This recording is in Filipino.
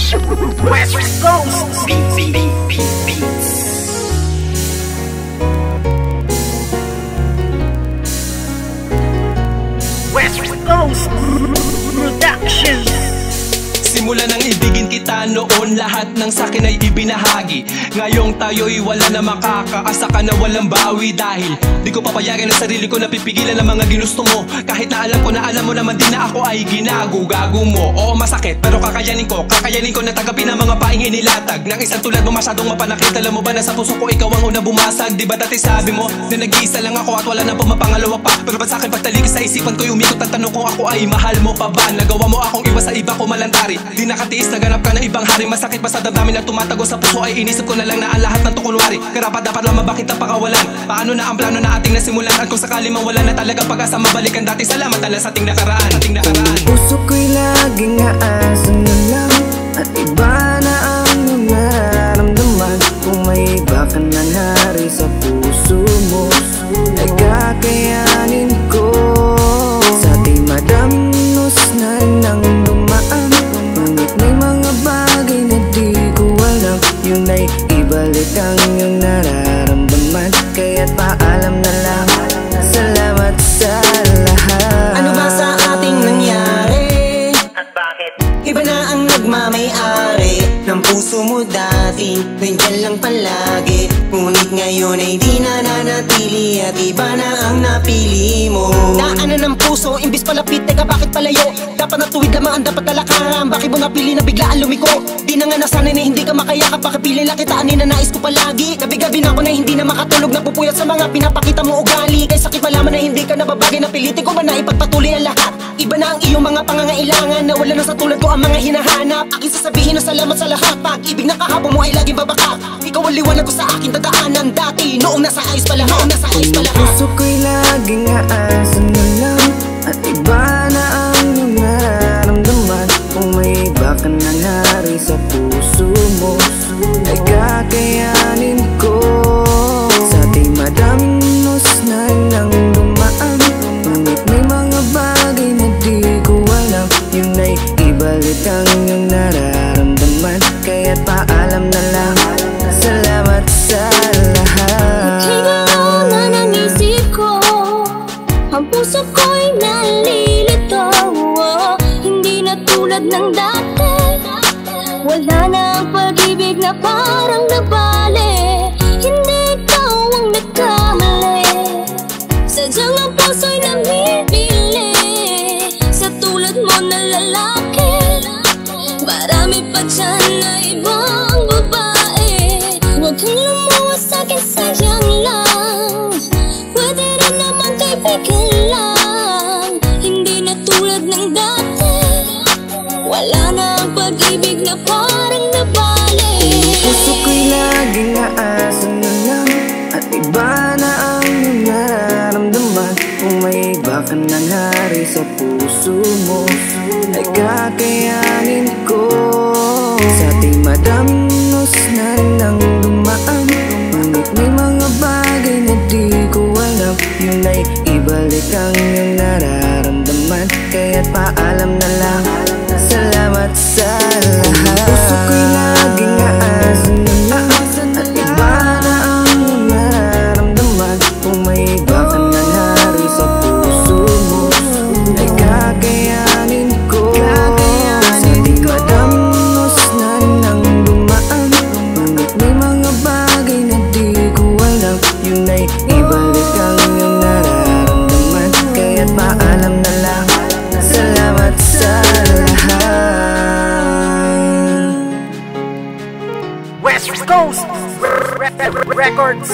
West Coast Beats. West Coast Productions. Simula nang ibigin kita noon, lahat ng sakin ay ibinahagi. Ngayong tayo'y wala na makakaasa ka na walang bawi. Dahil di ko papayagan ang sarili ko na pipigilan ang mga ginusto mo. Kahit na alam ko na alam mo naman din na ako ay ginago-gago mo. Oo, masakit pero kakayanin ko na tagapin ang mga paing inilatag ng isang tulad mo masyadong mapanakit. Alam mo ba na sa puso ko ikaw ang unang bumasag? Di ba dati sabi mo na nag-iisa lang ako at wala nang pumapangalawa pa? Pero ba't sa'kin pagtalikis sa isipan ko'y umikot ang tanong kung ako ay mahal mo pa ba? Nagawa mo akong iwas sa iba ko malantari. Di nakatiis, naganap ka ng ibang hari. Masakit pa sa damdamin na tumatago sa puso ay inisip ko na lang na ang lahat ng tukunwari. Karapat dapat lang mabakit ang pakawalan. Paano na ang plano na ating nasimulan? At kung sakali mang wala na talaga pag-asa, mabalikan dati. Salamat ala sa ating nakaraan. Puso ko'y laging aasa na lang at iba na ang nararamdaman. Kung may iba ka ng hari sa puso mo ay kakayanin ko. Sa ating madaming na nang dumaan, ngunit may mga bagay na di ko alam. Yun ay ibalik ang iyong nararamdaman. Kaya't paalam na lang, salamat sa lahat. Ano ba sa ating nangyari? At bakit? Iba na ang nagmamay-ari ng puso mo dati, nandiyan lang palagi. Ngunit ngayon ay di na nanatili at iba na ang napili mo. Daanan ng puso, imbis palapit, teka bakit palayo? Dapat natuwid lamang ang dapat talakaran. Bakit mo napili na biglaan lumiko? Di na nga nasanay na hindi ka makayakap. Bakit pili lang kita, na nais ko palagi? Gabi-gabi na ako na hindi na makatulog, napupuyat sa mga pinapakita mo ugali. Kay sakit malaman na hindi ka nababagay, napilitin ko ba na ipagpatuloy ang lahat? Iba na ang iyong mga pangangailangan, na wala na sa tulad ko ang mga hinahanap. Aking sasabihin na salamat sa lahat. Pag-ibig na kahapon mo ay laging babaka. Ikaw ang liwanag ko sa aking dadaanan dati, noong nasa ayos pa lahat. Puso ko'y laging aasa na lang at iba na ang iyong nararamdaman. Kung may iba ka ng hari sa puso mo ay kakayanin ko. Sa ating madaming na nang dumaan, ngunit may mga bagay na di ko alam. Yun ay ibalik ang iyong nararamdaman. Kaya't paalam na lang, salamat sa lahat. Ikay na ng isip ko, ang puso ko'y nalilito. Hindi na tulad ng dati, wala na ang pag-ibig na parang nabali. Hindi ikaw ang nagkamali, sadyang ang puso'y namimili sa tulad mo na lalaki. Marami pa dyan na ibang babae, huwag kang lumuwas sa'kin, sayang lang. Pwede rin naman kaibigan lang, hindi na tulad ng dati. Wala na ang pag-ibig na parang nabali. Puso ko'y laging aasa na lang at iba na ang iyong nararamdaman. Kung may iba ka ng hari sa puso mo ay kakayanin ko. Sa ating madaming na nang dumaan, ngunit may mga bagay na di ko alam. Yun ay ibalik ang iyong nararamdaman. Kaya't paalam na lang, salamat sa lahat. Puso ko'y laging aasa na lang at iba na ang iyong nararamdaman. Kung may iba ka ng hari sa puso mo ay kakayanin ko. Sa ating madaming na nang dumaan, ngunit may mga bagay na di ko alam. Yun ay ibalik ang iyong nararamdaman. Kaya't paalam na lang, salamat sa lahat. West Coast Records.